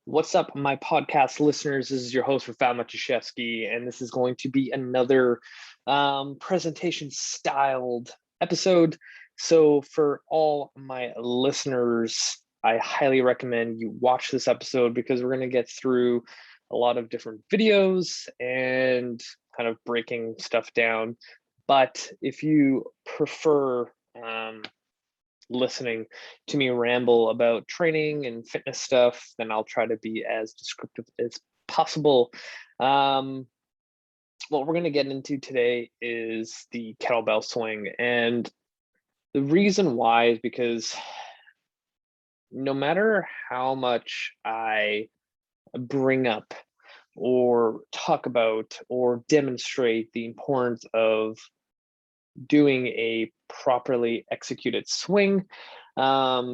What's up, my podcast listeners? This is your host, Rafal Matuszewski, and this is going to be another presentation styled episode. So, for all my listeners, I highly recommend you watch this episode because we're going to get through a lot of different videos and kind of breaking stuff down. But if you prefer listening to me ramble about training and fitness stuff, then I'll try to be as descriptive as possible. What we're going to get into today is the kettlebell swing. And the reason why is because no matter how much I bring up or talk about or demonstrate the importance of doing a properly executed swing, I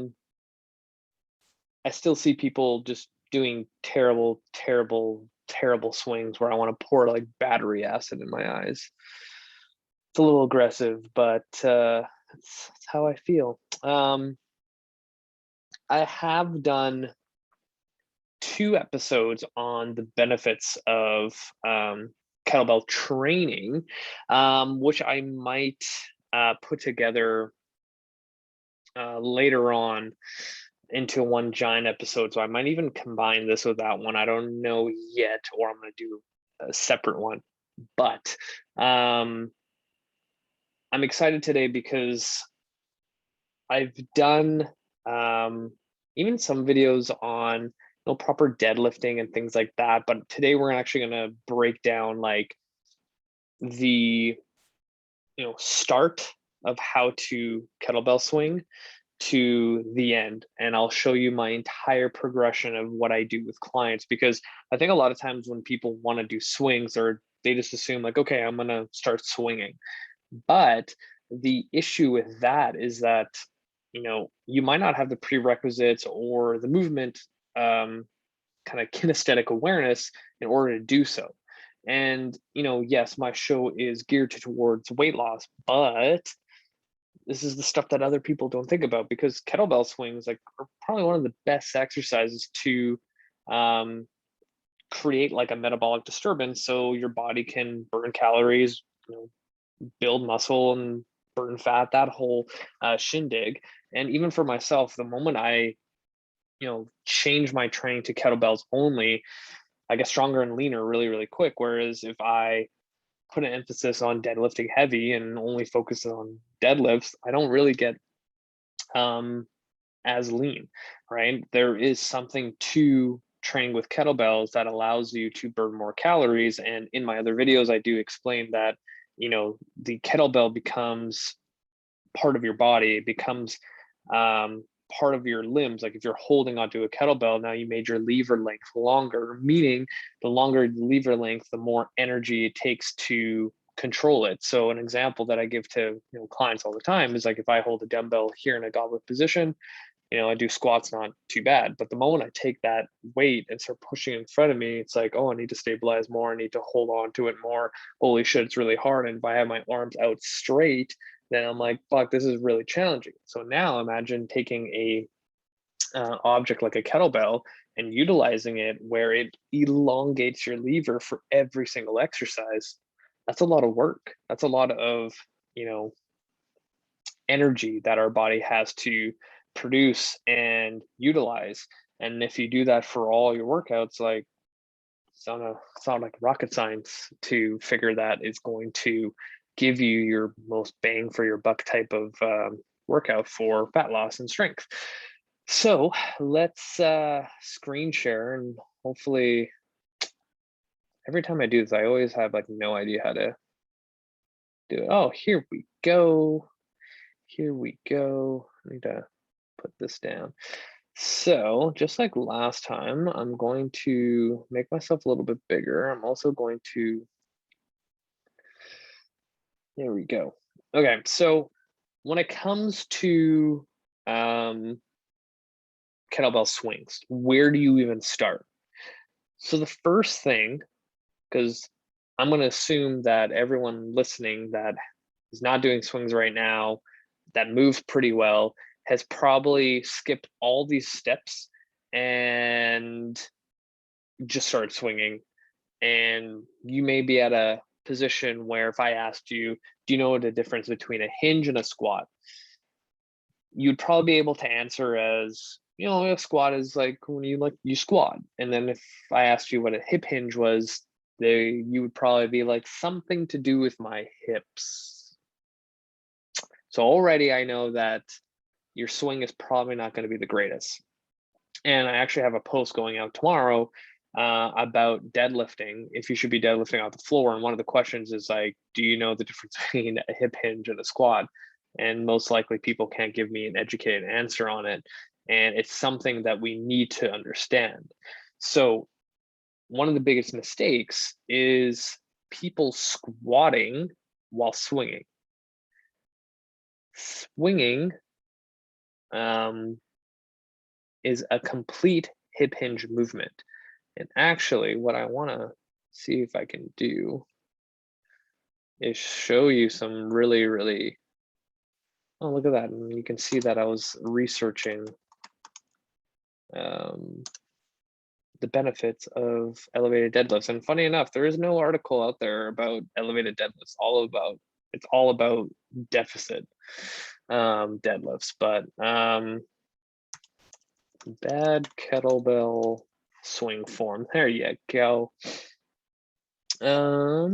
still see people just doing terrible swings where I want to pour like battery acid in my eyes. It's a little aggressive, but that's how I feel. I have done 2 episodes on the benefits of kettlebell training, which I might put together later on into one giant episode. So I might even combine this with that one. I don't know yet, or I'm going to do a separate one. But I'm excited today because I've done even some videos on proper deadlifting and things like that. But today we're actually going to break down like the start of how to kettlebell swing to the end, and I'll show you my entire progression of what I do with clients, because I think a lot of times when people want to do swings, or they just assume like, okay, I'm going to start swinging. But the issue with that is that you might not have the prerequisites or the movement kind of kinesthetic awareness in order to do so. And yes, my show is geared towards weight loss, but this is the stuff that other people don't think about, because kettlebell swings are probably one of the best exercises to create like a metabolic disturbance, so your body can burn calories, build muscle and burn fat, that whole shindig. And even for myself, the moment I change my training to kettlebells only, I get stronger and leaner really quick. Whereas if I put an emphasis on deadlifting heavy and only focus on deadlifts, I don't really get as lean, right? There is something to training with kettlebells that allows you to burn more calories. And in my other videos, I do explain that, the kettlebell becomes part of your body. It becomes part of your limbs. Like if you're holding onto a kettlebell, now you made your lever length longer, meaning the longer the lever length, the more energy it takes to control it. So an example that I give to clients all the time is like, if I hold a dumbbell here in a goblet position, I do squats, not too bad. But the moment I take that weight and start pushing in front of me, it's like, oh, I need to stabilize more. I need to hold on to it more. Holy shit, it's really hard. And if I have my arms out straight, then I'm like, fuck, this is really challenging. So now imagine taking a object like a kettlebell and utilizing it where it elongates your lever for every single exercise. That's a lot of work. That's a lot of, energy that our body has to produce and utilize. And if you do that for all your workouts, like it's not like rocket science to figure that it's going to give you your most bang for your buck type of workout for fat loss and strength. So let's screen share, and hopefully every time I do this, I always have like no idea how to do it. Oh, here we go. Here we go. I need to put this down. So just like last time, I'm going to make myself a little bit bigger. I'm also going to, there we go. Okay, so when it comes to kettlebell swings, where do you even start? So the first thing, because I'm going to assume that everyone listening that is not doing swings right now, that moves pretty well, has probably skipped all these steps and just started swinging, and you may be at a position where if I asked you, do you know the difference between a hinge and a squat? You'd probably be able to answer as, a squat is like when you squat. And then if I asked you what a hip hinge was, you would probably be like something to do with my hips. So already I know that your swing is probably not going to be the greatest. And I actually have a post going out tomorrow about deadlifting, if you should be deadlifting off the floor. And one of the questions is like, do you know the difference between a hip hinge and a squat? And most likely people can't give me an educated answer on it. And it's something that we need to understand. So one of the biggest mistakes is people squatting while swinging. Swinging is a complete hip hinge movement. And actually, what I want to see if I can do is show you some really, really, oh, look at that. And you can see that I was researching the benefits of elevated deadlifts. And funny enough, there is no article out there about elevated deadlifts. It's all about deficit deadlifts. But bad kettlebell swing form. There you go. I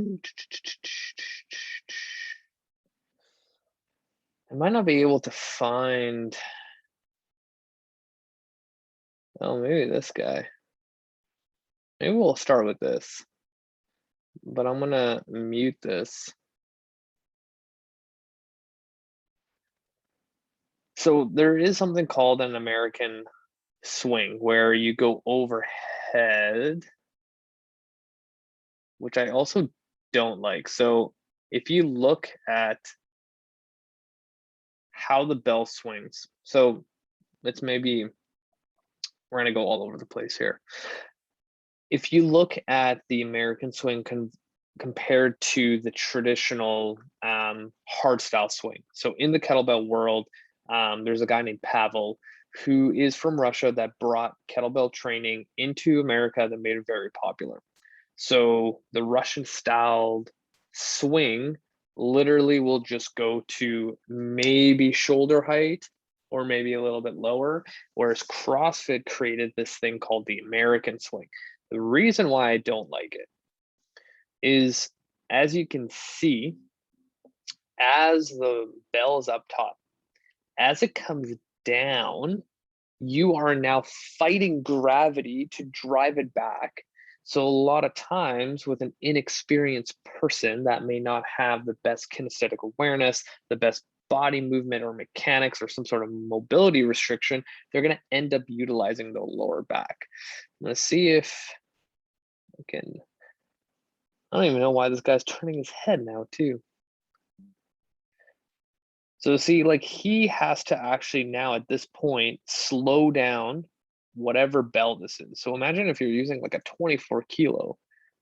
might not be able to find. Oh, maybe this guy. Maybe we'll start with this, but I'm gonna mute this. So there is something called an American swing where you go overhead, which I also don't like. So if you look at how the bell swings, so let's maybe, we're gonna go all over the place here. If you look at the American swing compared to the traditional hard style swing, so in the kettlebell world, there's a guy named Pavel who is from Russia that brought kettlebell training into America that made it very popular. So the Russian styled swing literally will just go to maybe shoulder height or maybe a little bit lower, whereas CrossFit created this thing called the American swing. The reason why I don't like it is, as you can see, as the bell is up top, as it comes down, you are now fighting gravity to drive it back. So a lot of times with an inexperienced person that may not have the best kinesthetic awareness, the best body movement or mechanics or some sort of mobility restriction, they're going to end up utilizing the lower back. Let's see if I can. I don't even know why this guy's turning his head now too. So see, like he has to actually now at this point slow down whatever bell this is. So imagine if you're using like a 24 kilo,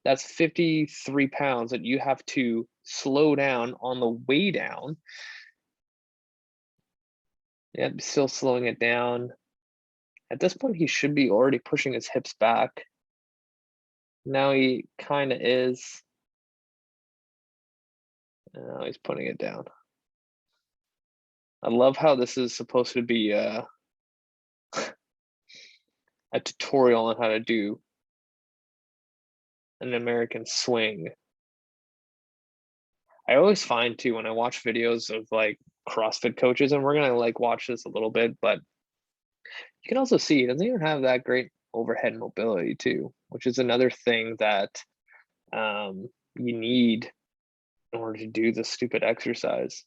that's 53 pounds that you have to slow down on the way down. Yeah, still slowing it down. At this point, he should be already pushing his hips back. Now he kind of is. Now he's putting it down. I love how this is supposed to be a tutorial on how to do an American swing. I always find too, when I watch videos of like CrossFit coaches, and we're gonna like watch this a little bit, but you can also see he doesn't even have that great overhead mobility too, which is another thing that you need in order to do this stupid exercise.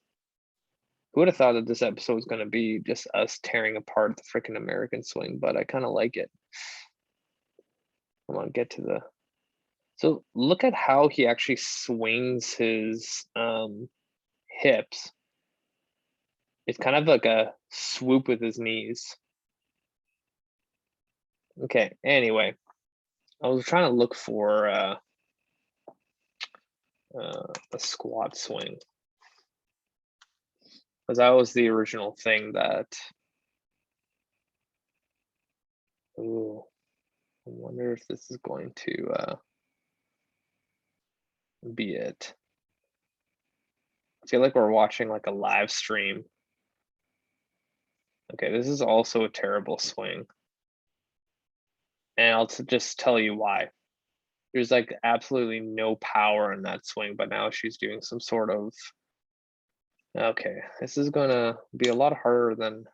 Who would have thought that this episode was going to be just us tearing apart the freaking American swing, but I kind of like it. Come on, get to the. So look at how he actually swings his hips. It's kind of like a swoop with his knees. Okay, anyway, I was trying to look for a squat swing, because that was the original thing that, ooh, wonder if this is going to be it. I feel like we're watching like a live stream. Okay, this is also a terrible swing. And I'll just tell you why. There's like absolutely no power in that swing, but now she's doing some sort of, okay, this is gonna be a lot harder than,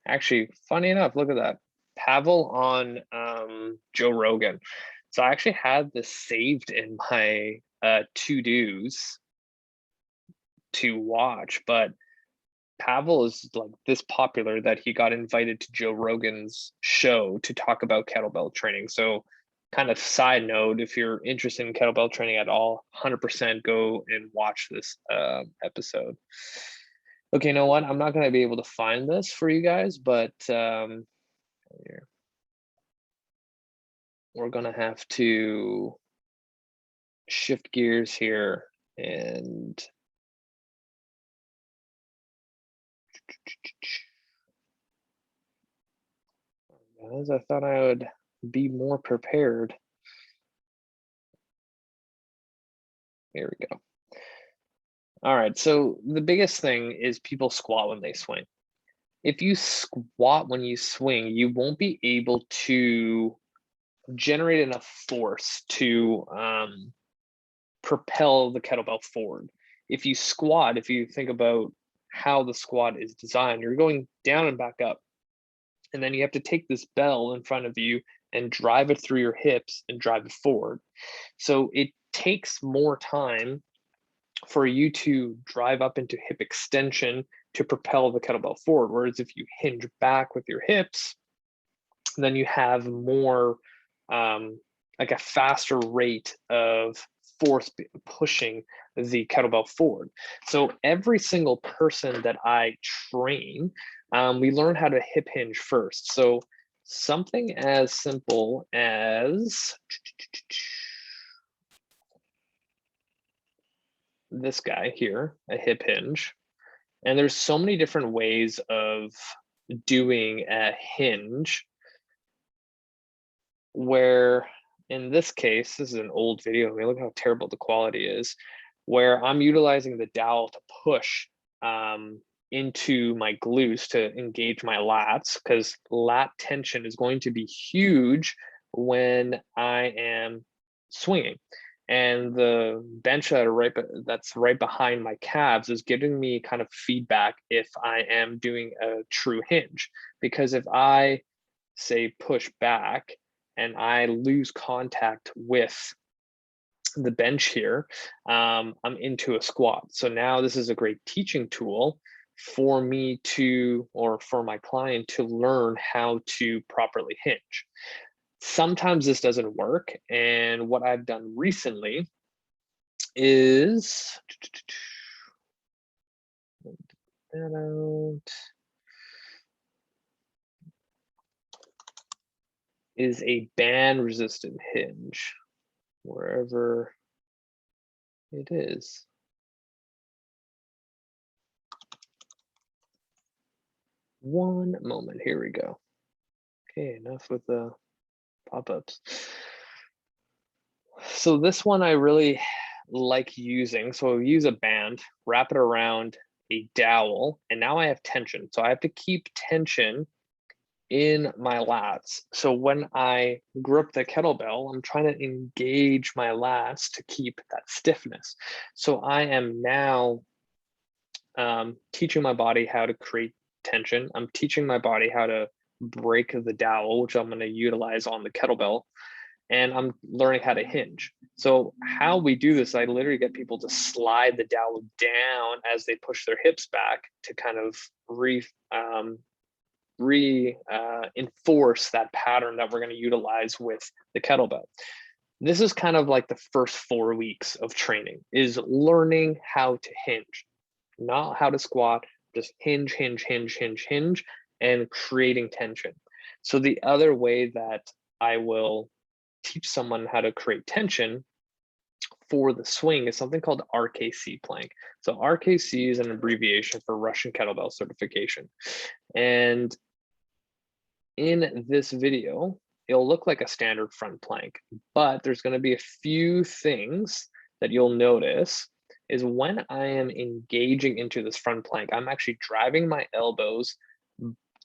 actually, funny enough, look at that. Pavel on Joe Rogan. So I actually had this saved in my to-dos to watch, but Pavel is like this popular that he got invited to Joe Rogan's show to talk about kettlebell training. So kind of side note, if you're interested in kettlebell training at all, 100% go and watch this episode. Okay, you know what? I'm not going to be able to find this for you guys, but here. We're going to have to shift gears here and guys, I thought I would be more prepared. Here we go. All right, so the biggest thing is people squat when they swing. If you squat when you swing, you won't be able to generate enough force to propel the kettlebell forward. If you squat, if you think about how the squat is designed, you're going down and back up. And then you have to take this bell in front of you and drive it through your hips and drive it forward. So it takes more time for you to drive up into hip extension to propel the kettlebell forward. Whereas if you hinge back with your hips, then you have more like a faster rate of force pushing the kettlebell forward. So every single person that I train, we learn how to hip hinge first. So something as simple as this guy here, a hip hinge. And there's so many different ways of doing a hinge where in this case, this is an old video. I mean, look how terrible the quality is, where I'm utilizing the dowel to push into my glutes to engage my lats, because lat tension is going to be huge when I am swinging. And the bench that's right behind my calves is giving me kind of feedback if I am doing a true hinge. Because if I say push back and I lose contact with the bench here, I'm into a squat. So now this is a great teaching tool for me to, or for my client to learn how to properly hinge. Sometimes this doesn't work. And what I've done recently is is a band resistant hinge wherever it is. One moment, here we go. Okay, enough with the pop-ups. So this one I really like using. So I'll use a band, wrap it around a dowel, and now I have tension. So I have to keep tension in my lats. So when I grip the kettlebell, I'm trying to engage my lats to keep that stiffness. So I am now teaching my body how to create tension. I'm teaching my body how to break the dowel, which I'm going to utilize on the kettlebell, and I'm learning how to hinge. So how we do this, I literally get people to slide the dowel down as they push their hips back to kind of reinforce that pattern that we're going to utilize with the kettlebell. This is kind of like the first 4 weeks of training, is learning how to hinge, not how to squat, just hinge, hinge, hinge, hinge, hinge, and creating tension. So the other way that I will teach someone how to create tension for the swing is something called RKC plank. So RKC is an abbreviation for Russian kettlebell certification. And in this video, it'll look like a standard front plank, but there's going to be a few things that you'll notice is when I am engaging into this front plank, I'm actually driving my elbows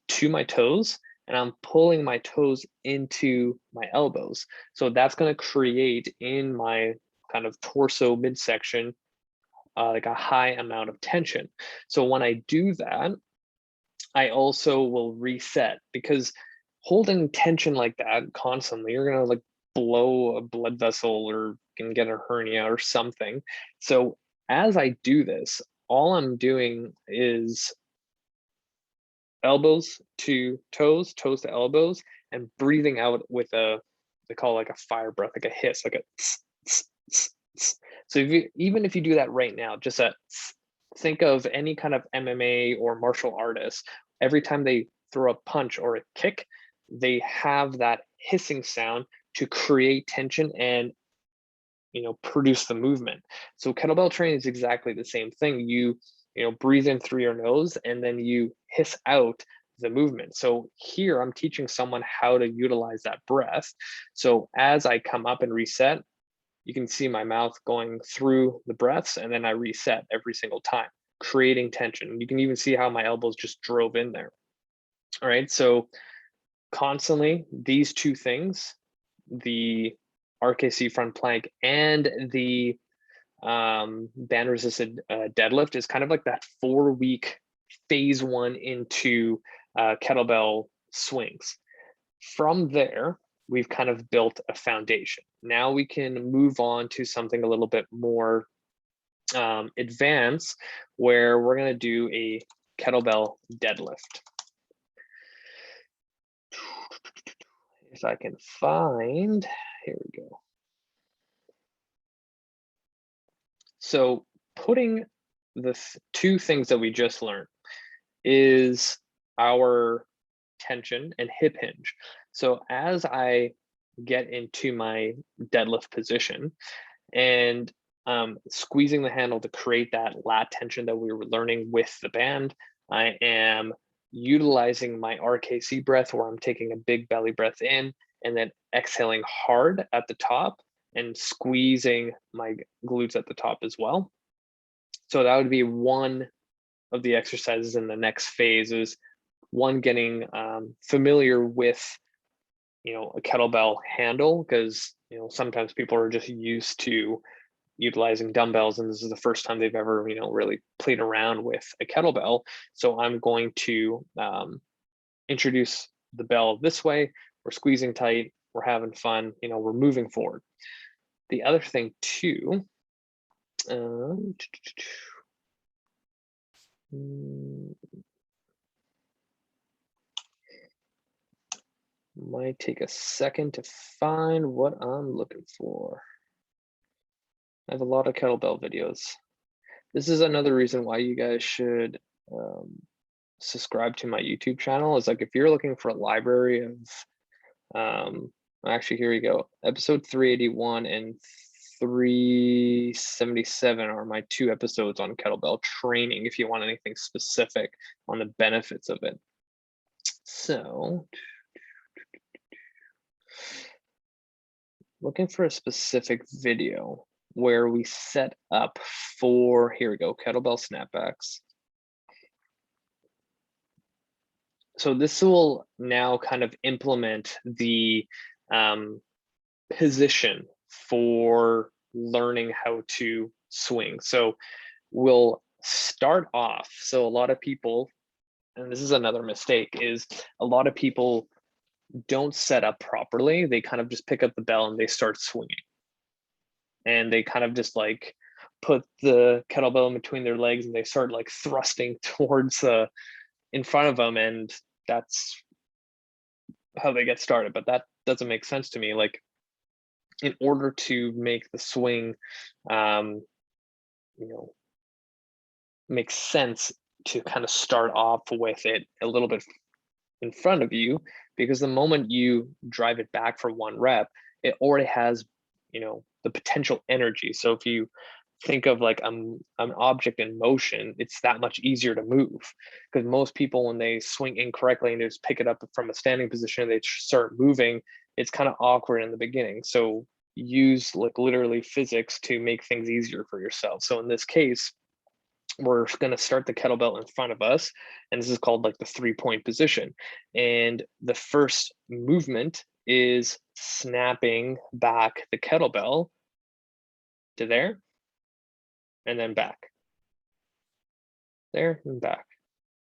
to my toes and I'm pulling my toes into my elbows. So that's going to create in my kind of torso midsection like a high amount of tension. So when I do that, I also will reset, because holding tension like that constantly, you're gonna like blow a blood vessel or can get a hernia or something. So as I do this, all I'm doing is elbows to toes, toes to elbows, and breathing out with a, they call it like a fire breath, like a hiss, like a tss, tss, tss, tss. So if you, even if you do that right now, just a tss, think of any kind of MMA or martial artist, every time they throw a punch or a kick, they have that hissing sound to create tension and produce the movement. So kettlebell training is exactly the same thing. You breathe in through your nose and then you hiss out the movement. So here I'm teaching someone how to utilize that breath. So as I come up and reset, you can see my mouth going through the breaths, and then I reset every single time, creating tension. You can even see how my elbows just drove in there. All right, so constantly these two things, the RKC front plank and the band resisted deadlift, is kind of like that 4-week phase one into kettlebell swings. From there, we've kind of built a foundation. Now we can move on to something a little bit more advanced, where we're going to do a kettlebell deadlift. If I can find, here we go. So putting the two things that we just learned is our tension and hip hinge. So as I get into my deadlift position and squeezing the handle to create that lat tension that we were learning with the band, I am utilizing my RKC breath, where I'm taking a big belly breath in and then exhaling hard at the top and squeezing my glutes at the top as well. So that would be one of the exercises in the next phase, is one, getting familiar with a kettlebell handle, because sometimes people are just used to utilizing dumbbells and this is the first time they've ever really played around with a kettlebell. So I'm going to introduce the bell this way. We're squeezing tight, we're having fun, we're moving forward. The other thing too, might take a second to find what I'm looking for. I have a lot of kettlebell videos. This is another reason why you guys should subscribe to my YouTube channel, is like, if you're looking for a library of, actually, here we go. Episode 381 and 377 are my 2 episodes on kettlebell training, if you want anything specific on the benefits of it. So looking for a specific video where we set up for, here we go, kettlebell snapbacks. So this will now kind of implement the position for learning how to swing. So we'll start off. So a lot of people, and this is another mistake, is a lot of people don't set up properly. They kind of just pick up the bell and they start swinging. And they kind of just like put the kettlebell in between their legs and they start like thrusting towards in front of them, and that's how they get started. But that doesn't make sense to me. Like, in order to make the swing make sense, to kind of start off with it a little bit in front of you, because the moment you drive it back for 1 rep, it already has the potential energy. So if you think of like an object in motion, it's that much easier to move. Because most people, when they swing incorrectly and they just pick it up from a standing position, they start moving, it's kind of awkward in the beginning. So use like literally physics to make things easier for yourself. So in this case, we're going to start the kettlebell in front of us, and this is called like the 3-point position. And the first movement is snapping back the kettlebell to there, and then back, there and back,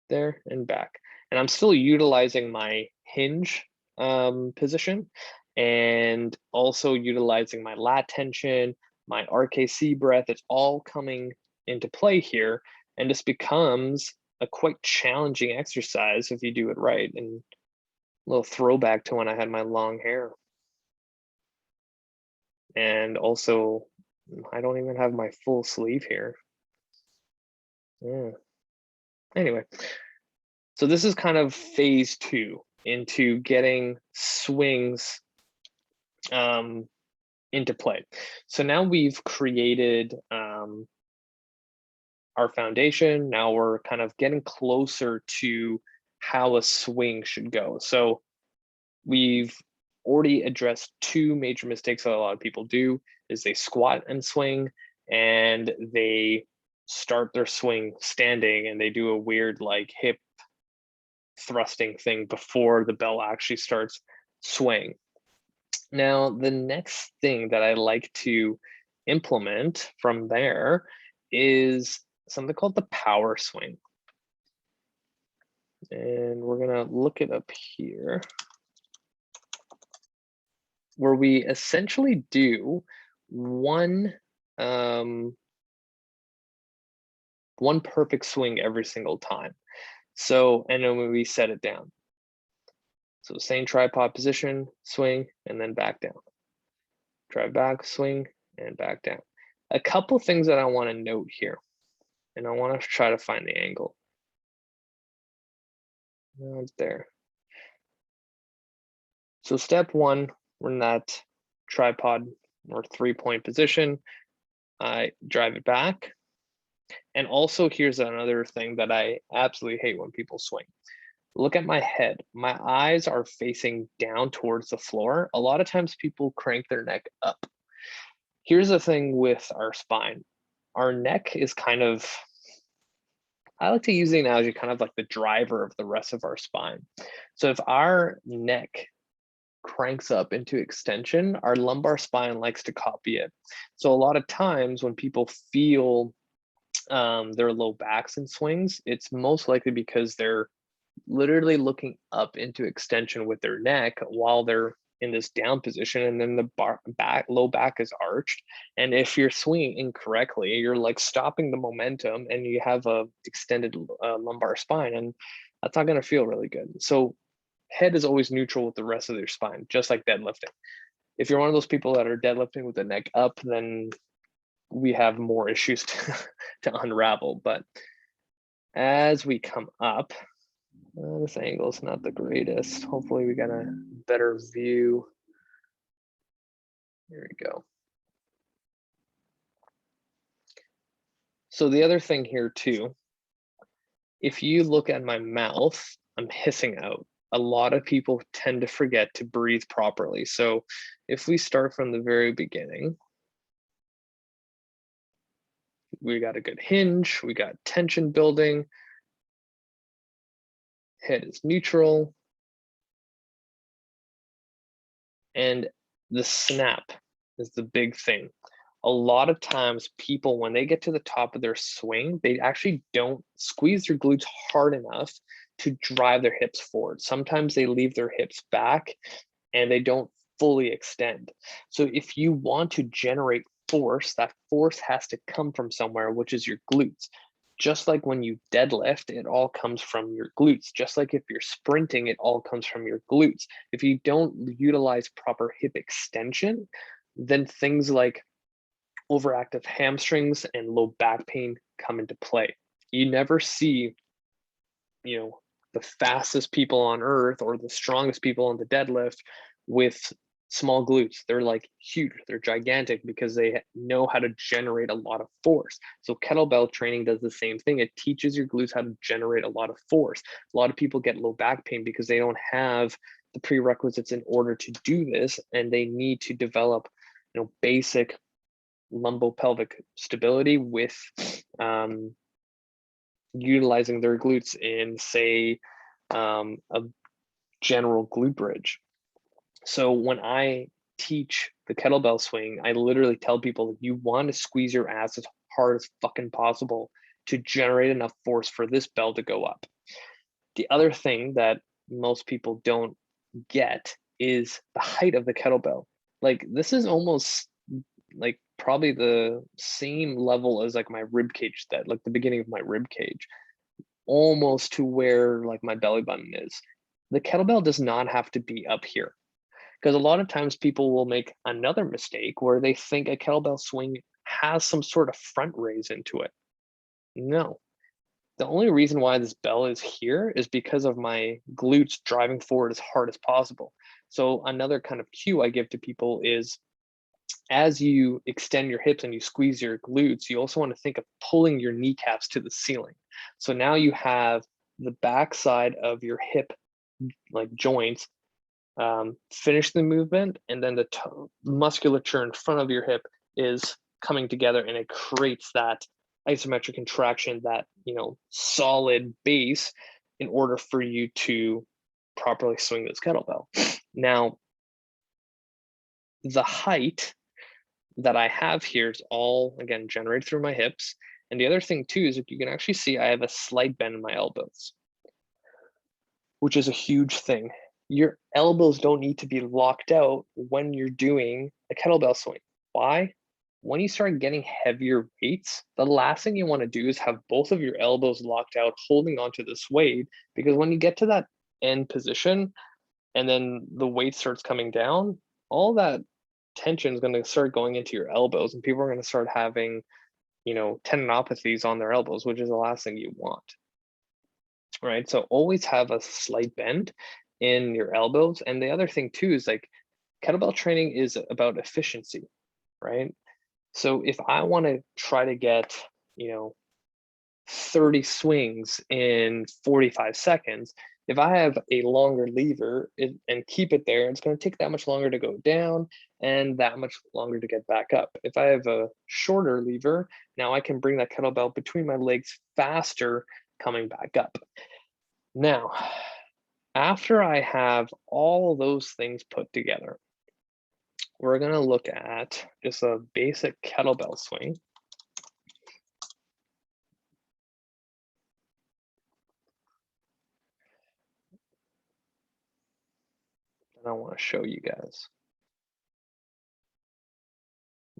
there and back. And I'm still utilizing my hinge position, and also utilizing my lat tension, my RKC breath. It's all coming into play here, and this becomes a quite challenging exercise if you do it right. And a little throwback to when I had my long hair. And also, I don't even have my full sleeve here. Yeah. Anyway, so this is kind of phase 2 into getting swings into play. So now we've created our foundation. Now we're kind of getting closer to how a swing should go. So we've already addressed 2 major mistakes that a lot of people do, is they squat and swing, and they start their swing standing, and they do a weird like hip thrusting thing before the bell actually starts swaying. Now, the next thing that I like to implement from there is something called the power swing. And we're gonna look it up here, where we essentially do one perfect swing every single time. So, and then when we set it down. So same tripod position, swing, and then back down. Drive back, swing, and back down. A couple things that I want to note here, and I want to try to find the angle. It's there. So step 1, we're in that tripod or 3-point position. I drive it back. And also, here's another thing that I absolutely hate when people swing. Look at my head. My eyes are facing down towards the floor. A lot of times people crank their neck up. Here's the thing with our spine. Our neck is kind of, I like to use the analogy, kind of like the driver of the rest of our spine. So if our neck cranks up into extension, our lumbar spine likes to copy it. So a lot of times when people feel their low backs in swings, it's most likely because they're literally looking up into extension with their neck while they're in this down position, and then the low back is arched. And if you're swinging incorrectly, you're like stopping the momentum, and you have a extended lumbar spine, and that's not going to feel really good. So head is always neutral with the rest of your spine, just like deadlifting. If you're one of those people that are deadlifting with the neck up, then we have more issues to unravel. But as we come up, this angle is not the greatest. Hopefully we got a better view. Here we go. So the other thing here too, if you look at my mouth, I'm hissing out. A lot of people tend to forget to breathe properly. So if we start from the very beginning, we got a good hinge, we got tension building, head is neutral, and the snap is the big thing. A lot of times people, when they get to the top of their swing, they actually don't squeeze their glutes hard enough to drive their hips forward. Sometimes they leave their hips back and they don't fully extend. So if you want to generate force, that force has to come from somewhere, which is your glutes. Just like when you deadlift, it all comes from your glutes. Just like if you're sprinting, it all comes from your glutes. If you don't utilize proper hip extension, then things like overactive hamstrings and low back pain come into play. You never see, the fastest people on earth or the strongest people on the deadlift with small glutes. They're like huge, they're gigantic because they know how to generate a lot of force. So kettlebell training does the same thing. It teaches your glutes how to generate a lot of force. A lot of people get low back pain because they don't have the prerequisites in order to do this, and they need to develop, basic lumbopelvic stability with utilizing their glutes in, say, a general glute bridge. So when I teach the kettlebell swing, I literally tell people, you want to squeeze your ass as hard as fucking possible to generate enough force for this bell to go up. The other thing that most people don't get is the height of the kettlebell. Like, this is almost like probably the same level as like my rib cage, that like the beginning of my rib cage, almost to where like my belly button is. The kettlebell does not have to be up here, because a lot of times people will make another mistake where they think a kettlebell swing has some sort of front raise into it. No, the only reason why this bell is here is because of my glutes driving forward as hard as possible. So another kind of cue I give to people is, as you extend your hips and you squeeze your glutes, you also want to think of pulling your kneecaps to the ceiling. So now you have the backside of your hip like joints finish the movement, and then the musculature in front of your hip is coming together, and it creates that isometric contraction, that solid base, in order for you to properly swing this kettlebell. Now, the height that I have here is all, again, generated through my hips. And the other thing too is, if you can actually see, I have a slight bend in my elbows, which is a huge thing. Your elbows don't need to be locked out when you're doing a kettlebell swing. Why? When you start getting heavier weights, the last thing you want to do is have both of your elbows locked out, holding onto this weight, because when you get to that end position and then the weight starts coming down, all that tension is going to start going into your elbows, and people are going to start having, tendinopathies on their elbows, which is the last thing you want. Right? So always have a slight bend in your elbows. And the other thing too is, like, kettlebell training is about efficiency, right? So if I want to try to get, 30 swings in 45 seconds, if I have a longer lever and keep it there, it's going to take that much longer to go down and that much longer to get back up. If I have a shorter lever, now I can bring that kettlebell between my legs faster, coming back up. Now, after I have all those things put together, we're going to look at just a basic kettlebell swing. And I want to show you guys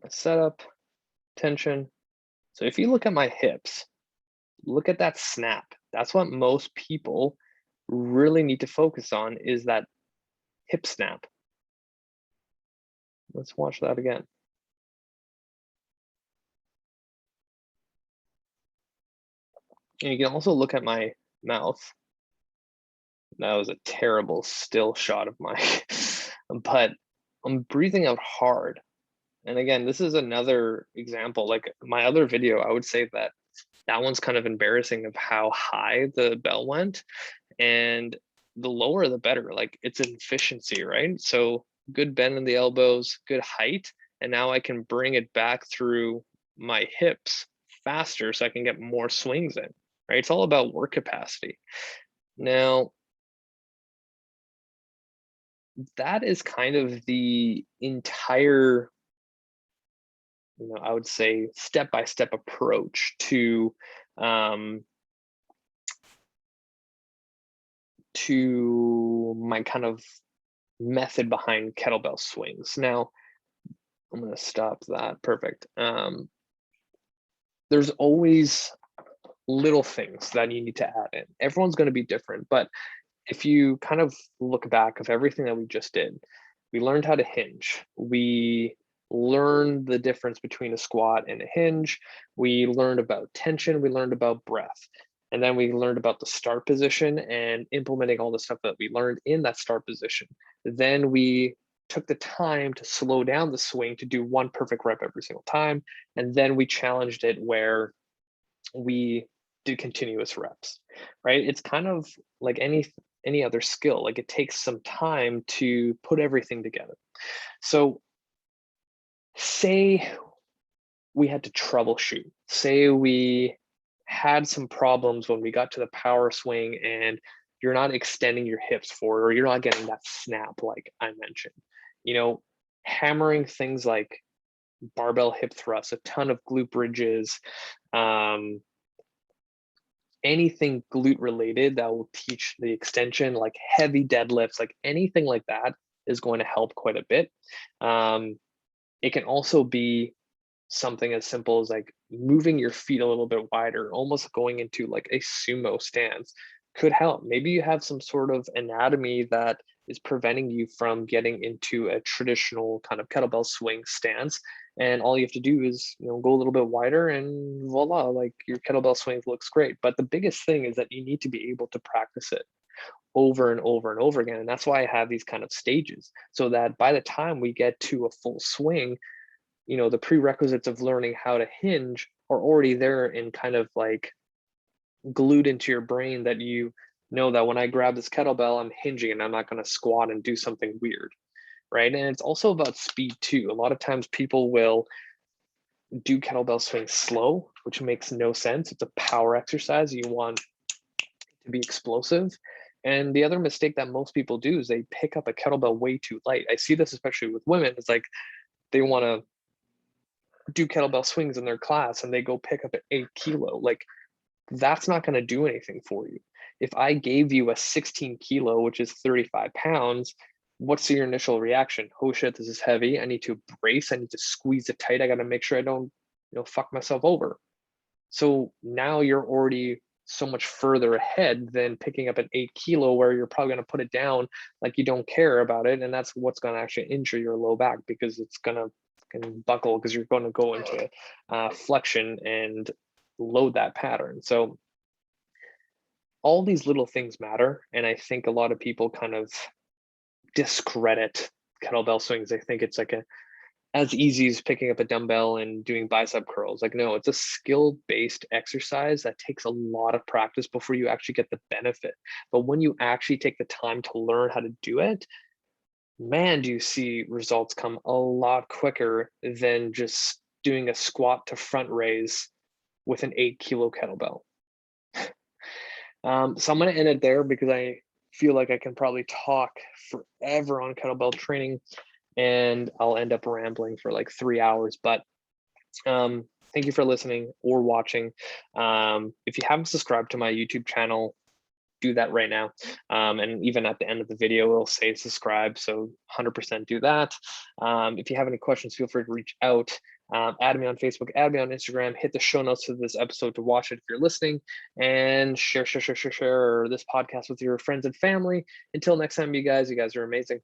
my setup, tension. So if you look at my hips, look at that snap. That's what most people really need to focus on, is that hip snap. Let's watch that again. And you can also look at my mouth. That was a terrible still shot of my, but I'm breathing out hard. And again, this is another example. Like my other video, I would say that one's kind of embarrassing of how high the bell went, and the lower the better. Like, it's an efficiency, right? So good bend in the elbows, good height, and now I can bring it back through my hips faster so I can get more swings in, right? It's all about work capacity. Now, that is kind of the entire, I would say, step-by-step approach to my kind of method behind kettlebell swings. Now, I'm going to stop that. Perfect. There's always little things that you need to add in. Everyone's going to be different, but if you kind of look back of everything that we just did, we learned how to hinge. We learned the difference between a squat and a hinge. We learned about tension. We learned about breath. And then we learned about the start position and implementing all the stuff that we learned in that start position. Then we took the time to slow down the swing to do one perfect rep every single time. And then we challenged it where we did continuous reps, right? It's kind of like any other skill. Like it takes some time to put everything together. So say we had to troubleshoot. Say we had some problems when we got to the power swing and you're not extending your hips forward or you're not getting that snap like I mentioned. You know, hammering things like barbell hip thrusts, a ton of glute bridges, um, anything glute related that will teach the extension, like heavy deadlifts, like anything like that is going to help quite a bit. It can also be something as simple as like moving your feet a little bit wider, almost going into like a sumo stance could help. Maybe you have some sort of anatomy that is preventing you from getting into a traditional kind of kettlebell swing stance. And all you have to do is, go a little bit wider and voila, like your kettlebell swing looks great. But the biggest thing is that you need to be able to practice it over and over and over again. And that's why I have these kind of stages so that by the time we get to a full swing, the prerequisites of learning how to hinge are already there and kind of like glued into your brain that you know that when I grab this kettlebell, I'm hinging and I'm not going to squat and do something weird. Right. And it's also about speed too. A lot of times people will do kettlebell swings slow, which makes no sense. It's a power exercise. You want to be explosive. And the other mistake that most people do is they pick up a kettlebell way too light. I see this especially with women. It's like they want to do kettlebell swings in their class and they go pick up an 8 kilo. Like that's not going to do anything for you. If I gave you a 16 kilo, which is 35 pounds, what's your initial reaction? Oh shit, this is heavy. I need to brace. I need to squeeze it tight. I got to make sure I don't, fuck myself over. So now you're already so much further ahead than picking up an 8 kilo where you're probably going to put it down like you don't care about it. And that's what's going to actually injure your low back because it's going to buckle because you're going to go into flexion and load that pattern. So all these little things matter. And I think a lot of people kind of discredit kettlebell swings. They think it's like as easy as picking up a dumbbell and doing bicep curls. Like, no, it's a skill-based exercise that takes a lot of practice before you actually get the benefit. But when you actually take the time to learn how to do it, man, do you see results come a lot quicker than just doing a squat to front raise with an 8 kilo kettlebell. So I'm going to end it there because I feel like I can probably talk forever on kettlebell training and I'll end up rambling for like 3 hours. But thank you for listening or watching. If you haven't subscribed to my YouTube channel, do that right now. And even at the end of the video, it'll say subscribe. So 100% do that. If you have any questions, feel free to reach out. Add me on Facebook, add me on Instagram, hit the show notes of this episode to watch it if you're listening, and share this podcast with your friends and family. Until next time, you guys are amazing.